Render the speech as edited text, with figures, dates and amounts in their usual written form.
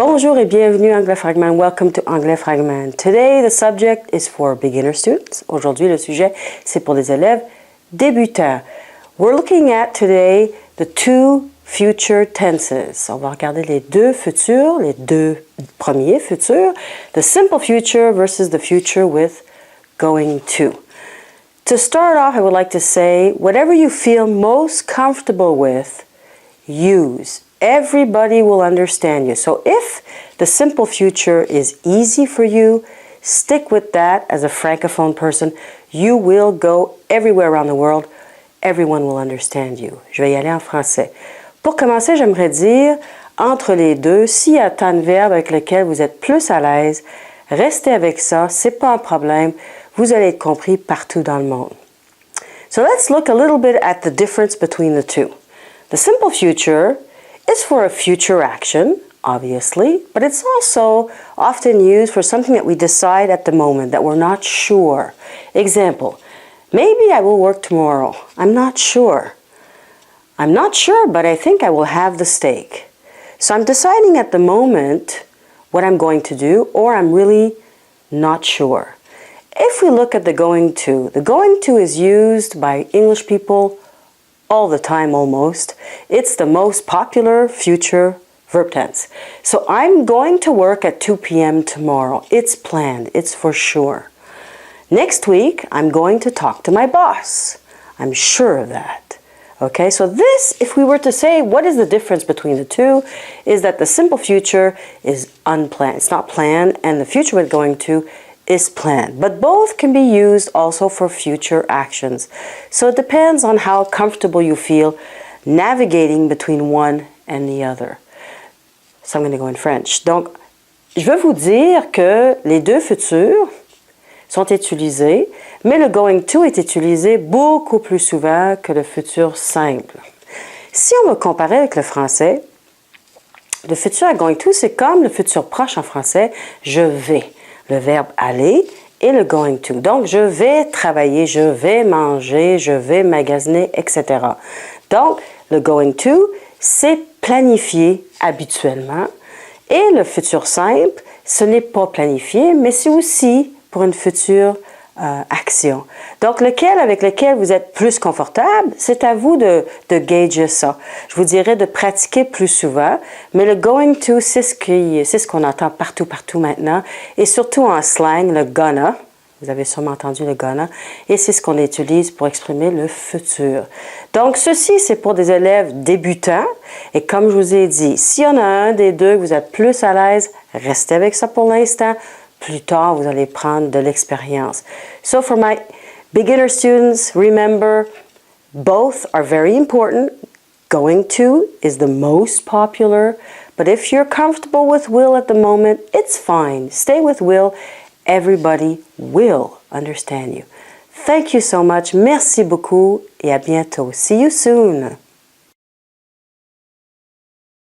Bonjour et bienvenue Anglais Fragment. Welcome to Anglais Fragment. Today the subject is for beginner students. Aujourd'hui le sujet c'est pour les élèves débutants. We're looking at today the two future tenses. On va regarder les deux futurs, les deux premiers futurs. The simple future versus the future with going to. To start off, I would like to say whatever you feel most comfortable with, use. Everybody will understand you. So if the simple future is easy for you, stick with that as a francophone person. You will go everywhere around the world. Everyone will understand you. Je vais y aller en français. Pour commencer, j'aimerais dire, entre les deux, s'il y a tant de verbes avec lesquels vous êtes plus à l'aise, restez avec ça, c'est pas un problème. Vous allez être compris partout dans le monde. So let's look a little bit at the difference between the two. The simple future is for a future action, obviously, but it's also often used for something that we decide at the moment that we're not sure. Example, maybe I will work tomorrow. I'm not sure. I'm not sure, but I think I will have the steak. So I'm deciding at the moment what I'm going to do, or I'm really not sure. If we look at the going to is used by English people all the time almost. It's the most popular future verb tense. So I'm going to work at 2 p.m. tomorrow. It's planned. It's for sure. Next week, I'm going to talk to my boss. I'm sure of that. Okay, so this, if we were to say what is the difference between the two, is that the simple future is unplanned. It's not planned, and the future with going to is planned. But both can be used also for future actions. So it depends on how comfortable you feel navigating between one and the other. So I'm going to go in French. Donc, je veux vous dire que les deux futurs sont utilisés, mais le going to est utilisé beaucoup plus souvent que le futur simple. Si on va comparer avec le français, le futur à going to, c'est comme le futur proche en français, je vais. Le verbe aller et le going to. Donc, je vais travailler, je vais manger, je vais magasiner, etc. Donc, le going to, c'est planifié habituellement. Et le futur simple, ce n'est pas planifié, mais c'est aussi pour une future action. Donc, avec lequel vous êtes plus confortable, c'est à vous de gauger ça. Je vous dirais de pratiquer plus souvent, mais le going to, c'est ce qu'on entend partout maintenant, et surtout en slang, le gonna. Vous avez sûrement entendu le gonna, et c'est ce qu'on utilise pour exprimer le futur. Donc, ceci, c'est pour des élèves débutants, et comme je vous ai dit, s'il y en a un des deux que vous êtes plus à l'aise, restez avec ça pour l'instant. Plus tard, vous allez prendre de l'expérience. So for my beginner students, remember, both are very important. Going to is the most popular, but if you're comfortable with will at the moment, it's fine. Stay with will. Everybody will understand you. Thank you so much. Merci beaucoup et à bientôt. See you soon.